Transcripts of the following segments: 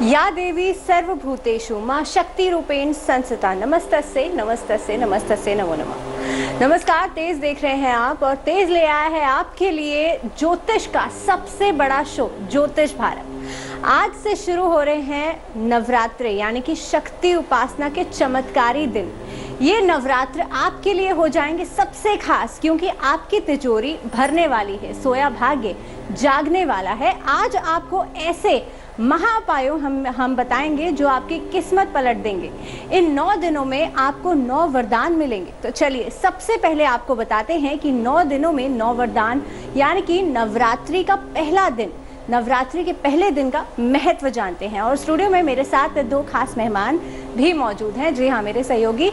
या देवी सर्वभूतेषु मां शक्ति रूपेण संस्थिता। नमस्तस्से नमस्तस्से नमस्तस्से नमो नमः। नमस्कार, तेज देख रहे हैं आप और तेज ले आया है आपके लिए ज्योतिष का सबसे बड़ा शो ज्योतिष भारत। आज से शुरू हो रहे हैं नवरात्रे यानी कि शक्ति उपासना के चमत्कारी दिन। ये नवरात्र आपके लिए हो जाएंगे सबसे खास, क्योंकि आपकी तिजोरी भरने वाली है, सोया भाग्य जागने वाला है। आज आपको ऐसे महाउपायों हम बताएंगे जो आपकी किस्मत पलट देंगे। इन 9 दिनों में आपको 9 वरदान मिलेंगे। तो चलिए सबसे पहले आपको बताते हैं कि 9 दिनों में 9 वरदान यानी कि नवरात्रि का पहला दिन, नवरात्रि के पहले दिन का महत्व जानते हैं। और स्टूडियो में मेरे साथ 2 खास मेहमान भी मौजूद हैं। जी हाँ, मेरे सहयोगी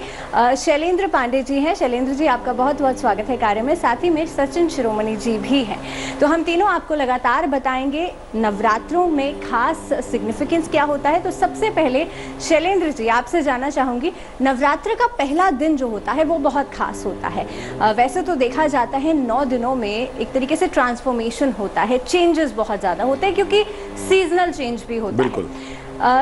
शैलेंद्र पांडे जी हैं। शैलेंद्र जी, आपका बहुत बहुत स्वागत है कार्य में। साथ ही में सचिन शिरोमणि जी भी हैं। तो हम तीनों आपको लगातार बताएंगे नवरात्रों में खास सिग्निफिकेंस क्या होता है। तो सबसे पहले शैलेंद्र जी, आपसे जानना चाहूँगी, नवरात्र का पहला दिन जो होता है वो बहुत खास होता है। वैसे तो देखा जाता है 9 दिनों में एक तरीके से ट्रांसफॉर्मेशन होता है, चेंजेस बहुत ज़्यादा होते हैं क्योंकि सीजनल चेंज भी होता है।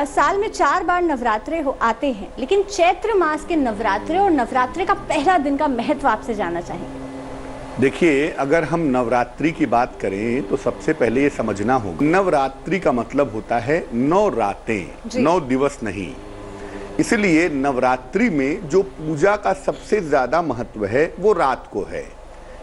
साल में 4 बार नवरात्रे आते हैं, लेकिन चैत्र मास के नवरात्रे और नवरात्रे का पहला दिन का महत्व आपसे जानना चाहेंगे। देखिए, अगर हम नवरात्रि की बात करें तो सबसे पहले ये समझना होगा, नवरात्रि का मतलब होता है 9 रातें, 9 दिवस नहीं। इसलिए नवरात्रि में जो पूजा का सबसे ज्यादा महत्व है वो रात को है।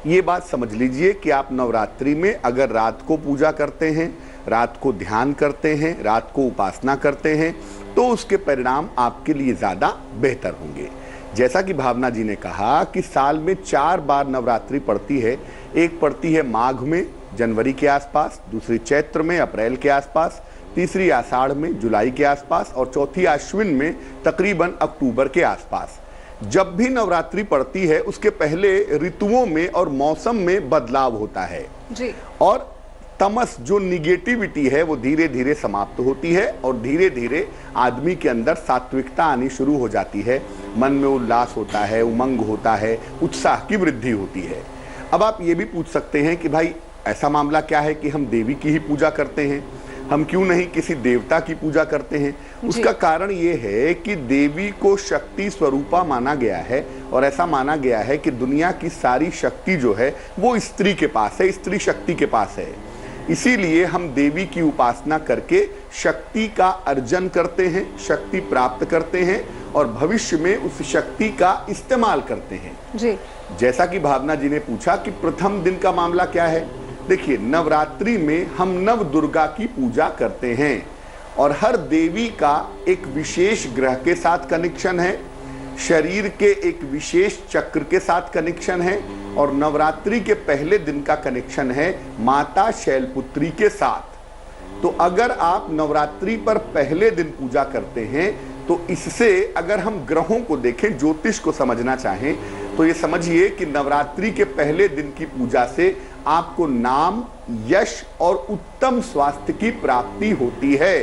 ये बात समझ लीजिए कि आप नवरात्रि में अगर रात को पूजा करते हैं, रात को ध्यान करते हैं, रात को उपासना करते हैं, तो उसके परिणाम आपके लिए ज़्यादा बेहतर होंगे। जैसा कि भावना जी ने कहा कि साल में 4 बार नवरात्रि पड़ती है। एक पड़ती है माघ में जनवरी के आसपास, दूसरी चैत्र में अप्रैल के आसपास, तीसरी आषाढ़ में जुलाई के आसपास और चौथी अश्विन में तकरीबन अक्टूबर के आसपास। जब भी नवरात्रि पड़ती है उसके पहले ऋतुओं में और मौसम में बदलाव होता है जी। और तमस जो निगेटिविटी है वो धीरे धीरे समाप्त होती है और धीरे धीरे आदमी के अंदर सात्विकता आनी शुरू हो जाती है। मन में उल्लास होता है, उमंग होता है, उत्साह की वृद्धि होती है। अब आप ये भी पूछ सकते हैं कि भाई ऐसा मामला क्या है कि हम देवी की ही पूजा करते हैं, हम क्यों नहीं किसी देवता की पूजा करते हैं? उसका कारण ये है कि देवी को शक्ति स्वरूपा माना गया है और ऐसा माना गया है कि दुनिया की सारी शक्ति जो है वो स्त्री के पास है, स्त्री शक्ति के पास है। इसीलिए हम देवी की उपासना करके शक्ति का अर्जन करते हैं, शक्ति प्राप्त करते हैं और भविष्य में उस शक्ति का इस्तेमाल करते हैं जी। जैसा कि भावना जी ने पूछा कि प्रथम दिन का मामला क्या है। देखिए, नवरात्रि में हम नव दुर्गा की पूजा करते हैं और हर देवी का एक विशेष ग्रह के साथ कनेक्शन है, शरीर के एक विशेष चक्र के साथ कनेक्शन है और नवरात्रि के पहले दिन का कनेक्शन है माता शैलपुत्री के साथ। तो अगर आप नवरात्रि पर पहले दिन पूजा करते हैं तो इससे अगर हम ग्रहों को देखें, ज्योतिष को समझना चाहें, तो ये समझिए कि नवरात्रि के पहले दिन की पूजा से आपको नाम, यश और उत्तम स्वास्थ्य की प्राप्ति होती है।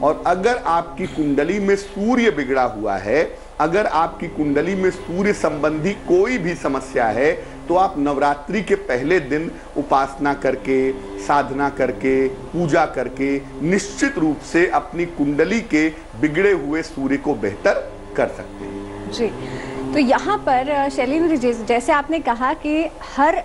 और अगर आपकी कुंडली में सूर्य बिगड़ा हुआ है, अगर आपकी कुंडली में सूर्य संबंधी कोई भी समस्या है, तो आप नवरात्रि के पहले दिन उपासना करके, साधना करके, पूजा करके निश्चित रूप से अपनी कुंडली के बिगड़े हुए सूर्य को बेहतर कर सकते हैं जी। तो यहाँ पर शैलेंद्र जी, जैसे आपने कहा कि हर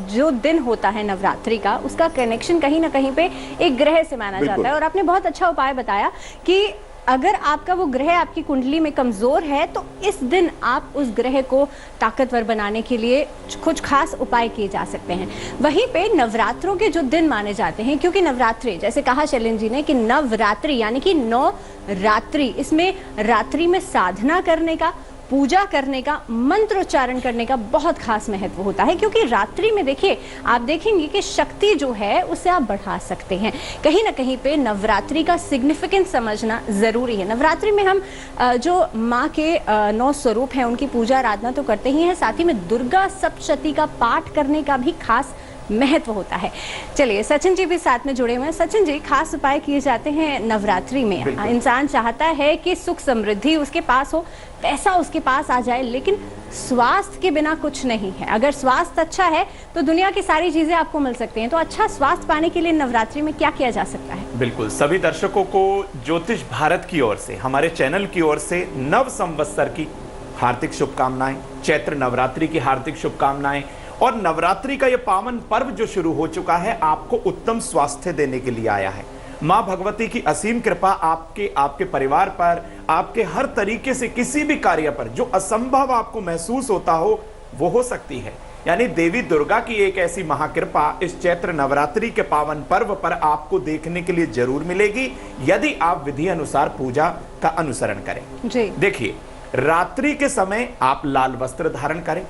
जो दिन होता है नवरात्रि का, उसका कनेक्शन कहीं ना कहीं पे एक ग्रह से माना जाता है और आपने बहुत अच्छा उपाय बताया कि अगर आपका वो ग्रह आपकी कुंडली में कमजोर है तो इस दिन आप उस ग्रह को ताकतवर बनाने के लिए कुछ खास उपाय किए जा सकते हैं। वहीं पे नवरात्रों के जो दिन माने जाते हैं, क्योंकि नवरात्रि, जैसे कहा शैलेंद्र जी ने कि नवरात्रि यानी कि 9 रात्रि, इसमें रात्रि में साधना करने का, पूजा करने का, मंत्रोच्चारण करने का बहुत खास महत्व होता है। क्योंकि रात्रि में देखिए, आप देखेंगे कि शक्ति जो है उसे आप बढ़ा सकते हैं। कहीं ना कहीं पे नवरात्रि का सिग्निफिकेंस समझना जरूरी है। नवरात्रि में हम जो माँ के 9 स्वरूप हैं उनकी पूजा आराधना तो करते ही हैं, साथ ही में दुर्गा सप्तशती का पाठ करने का भी खास महत्व होता है। चलिए, सचिन जी भी साथ में जुड़े हुए हैं। सचिन जी, खास उपाय किए जाते हैं नवरात्रि में। इंसान चाहता है कि सुख समृद्धि उसके पास हो, पैसा उसके पास आ जाए, लेकिन स्वास्थ्य के बिना कुछ नहीं है। अगर स्वास्थ्य अच्छा है तो दुनिया की सारी चीजें आपको मिल सकती हैं। तो अच्छा स्वास्थ्य पाने के लिए नवरात्रि में क्या किया जा सकता है? बिल्कुल, सभी दर्शकों को ज्योतिष भारत की ओर से, हमारे चैनल की ओर से नव संवत्सर की हार्दिक शुभकामनाएं, चैत्र नवरात्रि की हार्दिक शुभकामनाएं। और नवरात्रि का यह पावन पर्व जो शुरू हो चुका है, आपको उत्तम स्वास्थ्य देने के लिए आया है। मां भगवती की असीम कृपा आपके परिवार पर, आपके हर तरीके से किसी भी कार्य पर जो असंभव आपको महसूस होता हो वो हो सकती है। यानी देवी दुर्गा की एक ऐसी महाकृपा इस चैत्र नवरात्रि के पावन पर्व पर आपको देखने के लिए जरूर मिलेगी, यदि आप विधि अनुसार पूजा का अनुसरण करें। जी देखिए, रात्रि के समय आप लाल वस्त्र धारण करें।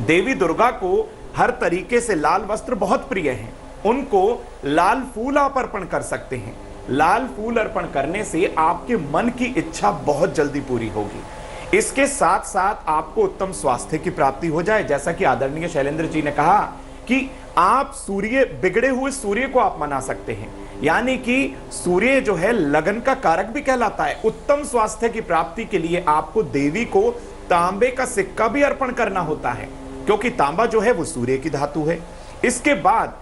देवी दुर्गा को हर तरीके से लाल वस्त्र बहुत प्रिय हैं। उनको लाल फूल आप अर्पण कर सकते हैं। लाल फूल अर्पण करने से आपके मन की इच्छा बहुत जल्दी पूरी होगी। इसके साथ साथ आपको उत्तम स्वास्थ्य की प्राप्ति हो जाए। जैसा कि आदरणीय शैलेंद्र जी ने कहा कि आप बिगड़े हुए सूर्य को आप मना सकते हैं। यानी कि सूर्य जो है लगन का कारक भी कहलाता है। उत्तम स्वास्थ्य की प्राप्ति के लिए आपको देवी को तांबे का सिक्का भी अर्पण करना होता है, क्योंकि तांबा जो है वो सूर्य की धातु है। इसके बाद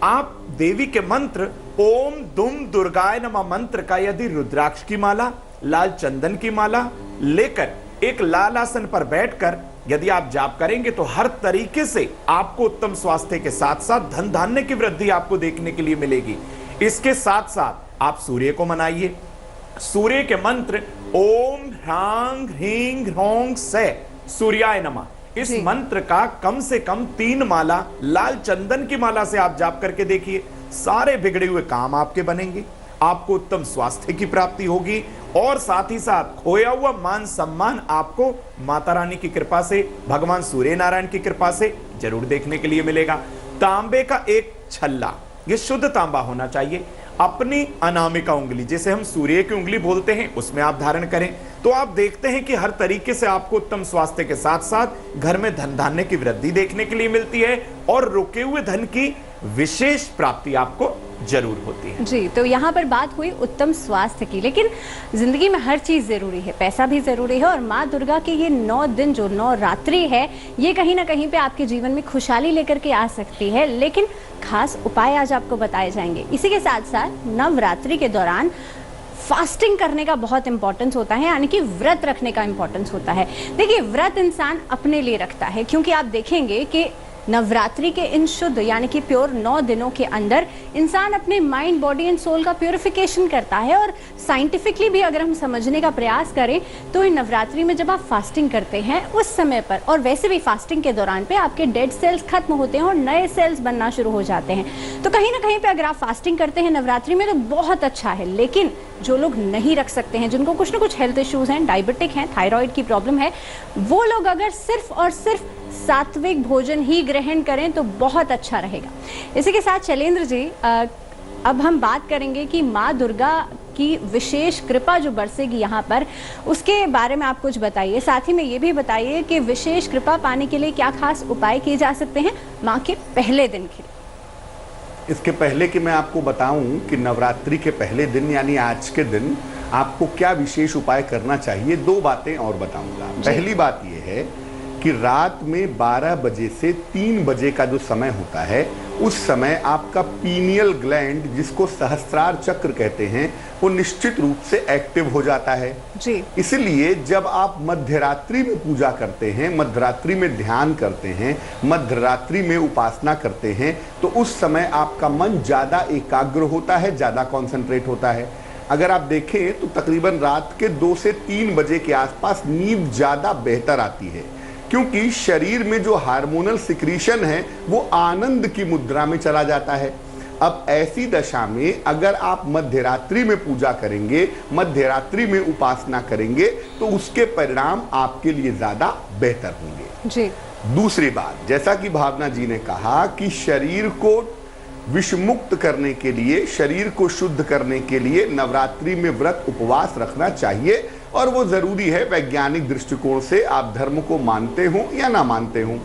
आप देवी के मंत्र ओम दुम दुर्गाय नमः मंत्र का यदि रुद्राक्ष की माला, लाल चंदन की माला लेकर एक लाल आसन पर बैठकर यदि आप जाप करेंगे तो हर तरीके से आपको उत्तम स्वास्थ्य के साथ साथ धन धान्य की वृद्धि आपको देखने के लिए मिलेगी। इसके साथ साथ आप सूर्य को मनाइए। सूर्य के मंत्र ओम ह्रांग ह्रींग ह्रोंग से सूर्याय नमः, इस मंत्र का कम से कम 3 माला लाल चंदन की माला से आप जाप करके देखिए। सारे बिगड़े हुए काम आपके बनेंगे, आपको उत्तम स्वास्थ्य की प्राप्ति होगी और साथ ही साथ खोया हुआ मान सम्मान आपको माता रानी की कृपा से, भगवान सूर्य नारायण की कृपा से जरूर देखने के लिए मिलेगा। तांबे का एक छल्ला, यह शुद्ध तांबा होना चाहिए, अपनी अनामिका उंगली, जिसे हम सूर्य की उंगली बोलते हैं, उसमें आप धारण करें। तो आप देखते हैं कि हर तरीके से आपको उत्तम स्वास्थ्य के साथ साथ घर में धन धान्य की वृद्धि देखने के लिए मिलती है और रुके हुए धन की विशेष प्राप्ति आपको जरूर होती है। जी, तो यहाँ पर बात हुई उत्तम स्वास्थ्य की, लेकिन जिंदगी में हर चीज जरूरी है, पैसा भी जरूरी है। और माँ दुर्गा के ये 9 दिन जो 9 रात्रि है, ये कहीं ना कहीं पे आपके जीवन में खुशहाली लेकर के आ सकती है। लेकिन खास उपाय आज आपको बताए जाएंगे। इसी के साथ साथ नवरात्रि के दौरान फास्टिंग करने का बहुत इंपॉर्टेंस होता है, यानी कि व्रत रखने का इंपॉर्टेंस होता है। देखिए, व्रत इंसान अपने लिए रखता है, क्योंकि आप देखेंगे कि नवरात्रि के इन शुद्ध यानी कि प्योर 9 दिनों के अंदर इंसान अपने माइंड, बॉडी एंड सोल का प्योरिफिकेशन करता है। और साइंटिफिकली भी अगर हम समझने का प्रयास करें तो इन नवरात्रि में जब आप फास्टिंग करते हैं उस समय पर, और वैसे भी फास्टिंग के दौरान पे आपके डेड सेल्स खत्म होते हैं और नए सेल्स बनना शुरू हो जाते हैं। तो कहीं ना कहीं पे अगर आप फास्टिंग करते हैं नवरात्रि में तो बहुत अच्छा है। लेकिन जो लोग नहीं रख सकते हैं, जिनको कुछ ना कुछ हेल्थ इश्यूज हैं, डायबिटिक हैं, थायराइड की प्रॉब्लम है, वो लोग अगर सिर्फ और सिर्फ सात्विक भोजन ही ग्रहण करें तो बहुत अच्छा रहेगा। इसी के साथ शैलेंद्र जी, अब हम बात करेंगे कि माँ दुर्गा की विशेष कृपा जो बरसेगी यहाँ पर, उसके बारे में आप कुछ बताइए। साथ ही में ये भी बताइए कि विशेष कृपा पाने के लिए क्या खास उपाय किए जा सकते हैं माँ के पहले दिन के लिए। इसके पहले कि मैं आपको बताऊं कि नवरात्रि के पहले दिन यानी आज के दिन आपको क्या विशेष उपाय करना चाहिए, 2 बातें और बताऊंगा। पहली बात यह है कि रात में 12 बजे से 3 बजे का जो समय होता है, उस समय आपका पीनियल ग्लैंड, जिसको सहस्त्रार चक्र कहते हैं, वो निश्चित रूप से एक्टिव हो जाता है जी। इसलिए जब आप मध्यरात्रि में पूजा करते हैं, मध्यरात्रि में ध्यान करते हैं, मध्यरात्रि में उपासना करते हैं, तो उस समय आपका मन ज़्यादा एकाग्र होता है, ज़्यादा कॉन्सेंट्रेट होता है। अगर आप देखें तो तकरीबन रात के 2 से 3 बजे के आसपास नींद ज़्यादा बेहतर आती है, क्योंकि शरीर में जो हार्मोनल सिक्रीशन है वो आनंद की मुद्रा में चला जाता है। अब ऐसी दशा में अगर आप मध्यरात्रि में पूजा करेंगे, मध्यरात्रि में उपासना करेंगे, तो उसके परिणाम आपके लिए ज्यादा बेहतर होंगे जी। दूसरी बात, जैसा कि भावना जी ने कहा कि शरीर को विषमुक्त करने के लिए, शरीर को शुद्ध करने के लिए नवरात्रि में व्रत उपवास रखना चाहिए, और वो जरूरी है वैज्ञानिक दृष्टिकोण से, आप धर्म को मानते हो या ना मानते हो।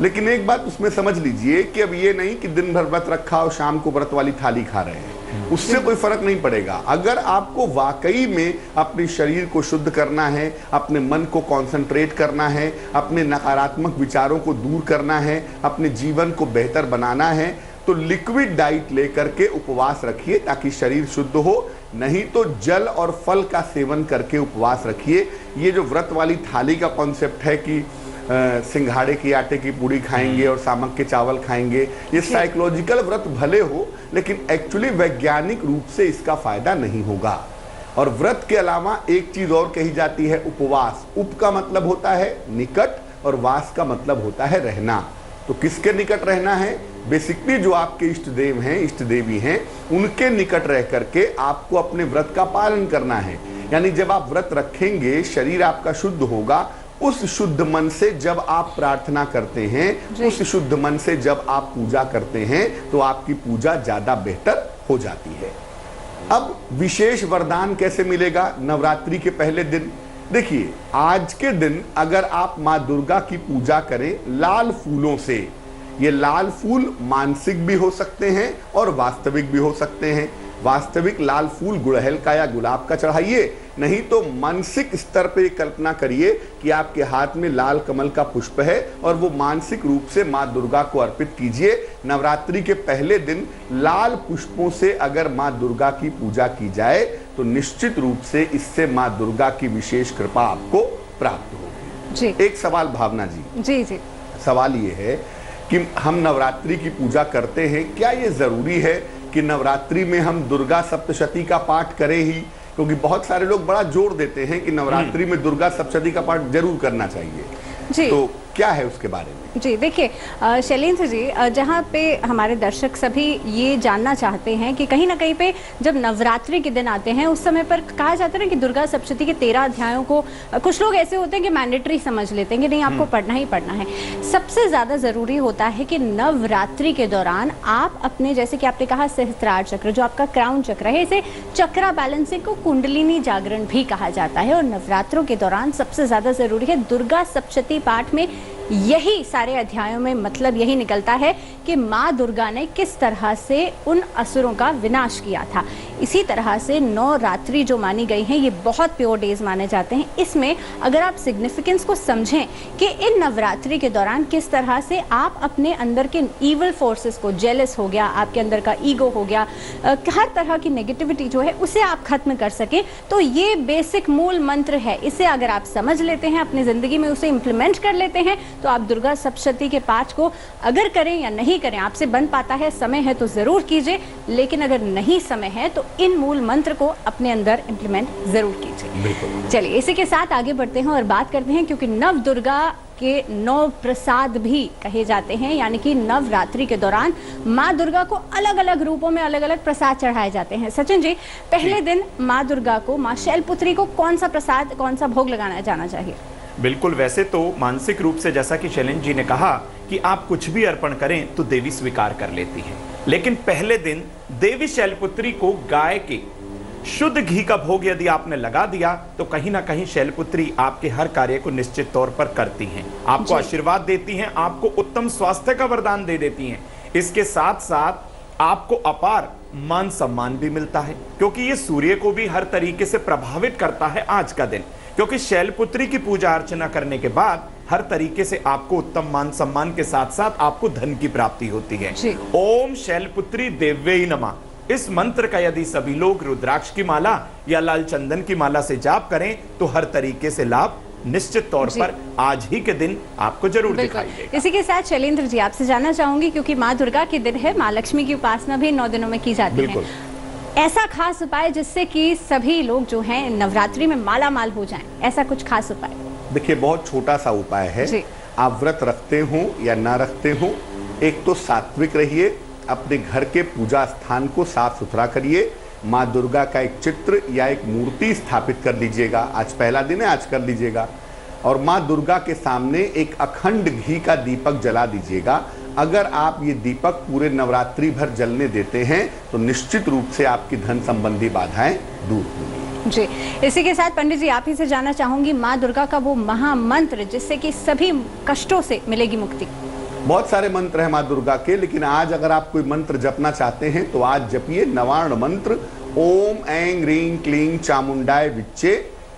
लेकिन एक बात उसमें समझ लीजिए कि अब ये नहीं कि दिन भर व्रत रखा और शाम को व्रत वाली थाली खा रहे हैं, उससे कोई फर्क नहीं पड़ेगा। अगर आपको वाकई में अपने शरीर को शुद्ध करना है, अपने मन को कंसंट्रेट करना है, अपने नकारात्मक विचारों को दूर करना है, अपने जीवन को बेहतर बनाना है, तो लिक्विड डाइट लेकर के उपवास रखिए ताकि शरीर शुद्ध हो। नहीं तो जल और फल का सेवन करके उपवास रखिए। ये जो व्रत वाली थाली का कॉन्सेप्ट है कि सिंघाड़े की आटे की पूड़ी खाएंगे और सामक के चावल खाएंगे, ये साइकोलॉजिकल व्रत भले हो, लेकिन एक्चुअली वैज्ञानिक रूप से इसका फायदा नहीं होगा। और व्रत के अलावा एक चीज और कही जाती है, उपवास। उप का मतलब होता है निकट और वास का मतलब होता है रहना। तो किसके निकट रहना है? बेसिकली जो आपके इष्ट देव हैं, इष्ट देवी हैं, उनके निकट रह करके आपको अपने व्रत का पालन करना है। यानी जब आप व्रत रखेंगे, शरीर आपका शुद्ध होगा। उस शुद्ध मन से जब आप प्रार्थना करते हैं, उस शुद्ध मन से जब आप पूजा करते हैं, तो आपकी पूजा ज्यादा बेहतर हो जाती है। अब विशेष वरदान कैसे मिलेगा नवरात्रि के पहले दिन? देखिए, आज के दिन अगर आप माँ दुर्गा की पूजा करें लाल फूलों से, ये लाल फूल मानसिक भी हो सकते हैं और वास्तविक भी हो सकते हैं। वास्तविक लाल फूल गुड़हल का या गुलाब का चढ़ाइए, नहीं तो मानसिक स्तर पे कल्पना करिए कि आपके हाथ में लाल कमल का पुष्प है और वो मानसिक रूप से माँ दुर्गा को अर्पित कीजिए। नवरात्रि के पहले दिन लाल पुष्पों से अगर माँ दुर्गा की पूजा की जाए तो निश्चित रूप से इससे माँ दुर्गा की विशेष कृपा आपको प्राप्त होगी। जी। एक सवाल भावना जी। जी जी। सवाल ये है कि हम नवरात्रि की पूजा करते हैं, क्या ये जरूरी है कि नवरात्रि में हम दुर्गा सप्तशती का पाठ करें ही? क्योंकि बहुत सारे लोग बड़ा जोर देते हैं कि नवरात्रि में दुर्गा सप्तशती का पाठ जरूर करना चाहिए। जी। तो क्या है उसके बारे में? जी देखिए शैलेंद्र जी, जहाँ पे हमारे दर्शक सभी ये जानना चाहते हैं कि कहीं ना कहीं पे जब नवरात्रि के दिन आते हैं उस समय पर कहा जाता है ना कि दुर्गा सप्तशती के 13 अध्यायों को कुछ लोग ऐसे होते हैं कि मैंडेटरी समझ लेते हैं कि नहीं आपको पढ़ना ही पढ़ना है। सबसे ज़्यादा ज़रूरी होता है कि नवरात्रि के दौरान आप अपने, जैसे कि आपने कहा सहस्त्रार चक्र, जो आपका क्राउन चक्र है, इसे चक्रा बैलेंसिंग को कुंडलिनी जागरण भी कहा जाता है। और नवरात्रों के दौरान सबसे ज़्यादा ज़रूरी है दुर्गा सप्तशती पाठ में यही सारे अध्यायों में मतलब यही निकलता है कि माँ दुर्गा ने किस तरह से उन असुरों का विनाश किया था। इसी तरह से 9 रात्रि जो मानी गई हैं ये बहुत प्योर डेज माने जाते हैं। इसमें अगर आप सिग्निफिकेंस को समझें कि इन नवरात्रि के दौरान किस तरह से आप अपने अंदर के ईवल फोर्सेस को, जेलस हो गया, आपके अंदर का ईगो हो गया, हर तरह की नेगेटिविटी जो है उसे आप खत्म कर सकें, तो ये बेसिक मूल मंत्र है। इसे अगर आप समझ लेते हैं, अपनी जिंदगी में उसे इम्प्लीमेंट कर लेते हैं, तो आप दुर्गा सप्तशती के पाठ को अगर करें या नहीं करें, आपसे बन पाता है, समय है तो जरूर कीजिए, लेकिन अगर नहीं समय है तो इन मूल मंत्र को अपने अंदर इम्प्लीमेंट जरूर कीजिए। चलिए इसी के साथ आगे बढ़ते हैं और बात करते हैं, क्योंकि नव दुर्गा के 9 प्रसाद भी कहे जाते हैं, यानी कि नवरात्रि के दौरान माँ दुर्गा को अलग अलग रूपों में अलग अलग प्रसाद चढ़ाए जाते हैं। सचिन जी, पहले दिन माँ दुर्गा को, माँ शैलपुत्री को कौन सा प्रसाद, कौन सा भोग लगाना जाना चाहिए? बिल्कुल, वैसे तो मानसिक रूप से जैसा कि शैलेंद्र जी ने कहा कि आप कुछ भी अर्पण करें तो देवी स्वीकार कर लेती है, लेकिन पहले दिन देवी शैलपुत्री को गाय के शुद्ध घी का भोग यदि आपने लगा दिया तो कहीं ना कहीं शैलपुत्री आपके हर कार्य को निश्चित तौर पर करती हैं, आपको आशीर्वाद देती हैं, आपको उत्तम स्वास्थ्य का वरदान दे देती हैं। इसके साथ साथ आपको अपार मान सम्मान भी मिलता है, क्योंकि ये सूर्य को भी हर तरीके से प्रभावित करता है आज का दिन, क्योंकि शैलपुत्री की पूजा अर्चना करने के बाद हर तरीके से आपको उत्तम मान सम्मान के साथ साथ आपको धन की प्राप्ति होती है। ओम शैलपुत्री देव्यै नमः। इस मंत्र का यदि सभी लोग रुद्राक्ष की माला या लाल चंदन की माला से जाप करें तो हर तरीके से लाभ निश्चित तौर पर आज ही के दिन आपको जरूर दिखाई देगा। इसी के साथ शैलेंद्र जी, आपसे जानना चाहूंगी, क्योंकि माँ दुर्गा के दिन है, माँ लक्ष्मी की उपासना भी 9 दिनों में की जाती है, ऐसा खास उपाय जिससे कि सभी लोग जो हैं नवरात्रि में माला माल हो जाएं, ऐसा कुछ खास उपाय? देखिए, बहुत छोटा सा उपाय है। आप व्रत रखते हो या ना रखते हो, एक तो सात्विक रहिए, अपने घर के पूजा स्थान को साफ सुथरा करिए, माँ दुर्गा का एक चित्र या एक मूर्ति स्थापित कर लीजिएगा, आज पहला दिन है, आज कर लीजिएगा, और माँ दुर्गा के सामने एक अखंड घी का दीपक जला दीजिएगा। अगर आप ये दीपक पूरे नवरात्रि भर जलने देते हैं तो निश्चित रूप से आपकी धन संबंधी बाधाएं दूर होंगी। जी, इसी के साथ पंडित जी, आप ही से जानना चाहूंगी, माँ दुर्गा का वो महामंत्र जिससे कि सभी कष्टों से मिलेगी मुक्ति। बहुत सारे मंत्र हैं माँ दुर्गा के, लेकिन आज अगर आप कोई मंत्र जपना चाहते हैं तो आज जपिए नवार्ण मंत्र ओम ऐं ह्रीं क्लीं चामुंडाय विच्चे।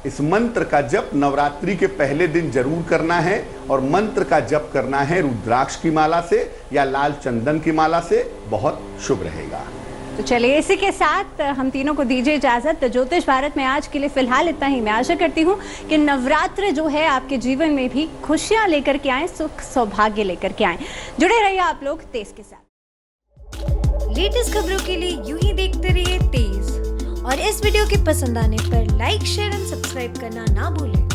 इस मंत्र का जप नवरात्रि के पहले दिन जरूर करना है और मंत्र का जप करना है रुद्राक्ष की माला से या लाल चंदन की माला से, बहुत शुभ रहेगा। तो चलिए इसी के साथ हम तीनों को दीजिए इजाजत। तो ज्योतिष भारत में आज के लिए फिलहाल इतना ही। मैं आशा करती हूँ कि नवरात्र जो है आपके जीवन में भी खुशियां लेकर के आए, सुख सौभाग्य लेकर के आए। जुड़े रहिए आप लोग तेज के साथ। लेटेस्ट खबरों के लिए यूं ही देखते रहिए तेज, और इस वीडियो के पसंद आने पर लाइक शेयर एंड सब्सक्राइब करना ना भूलें।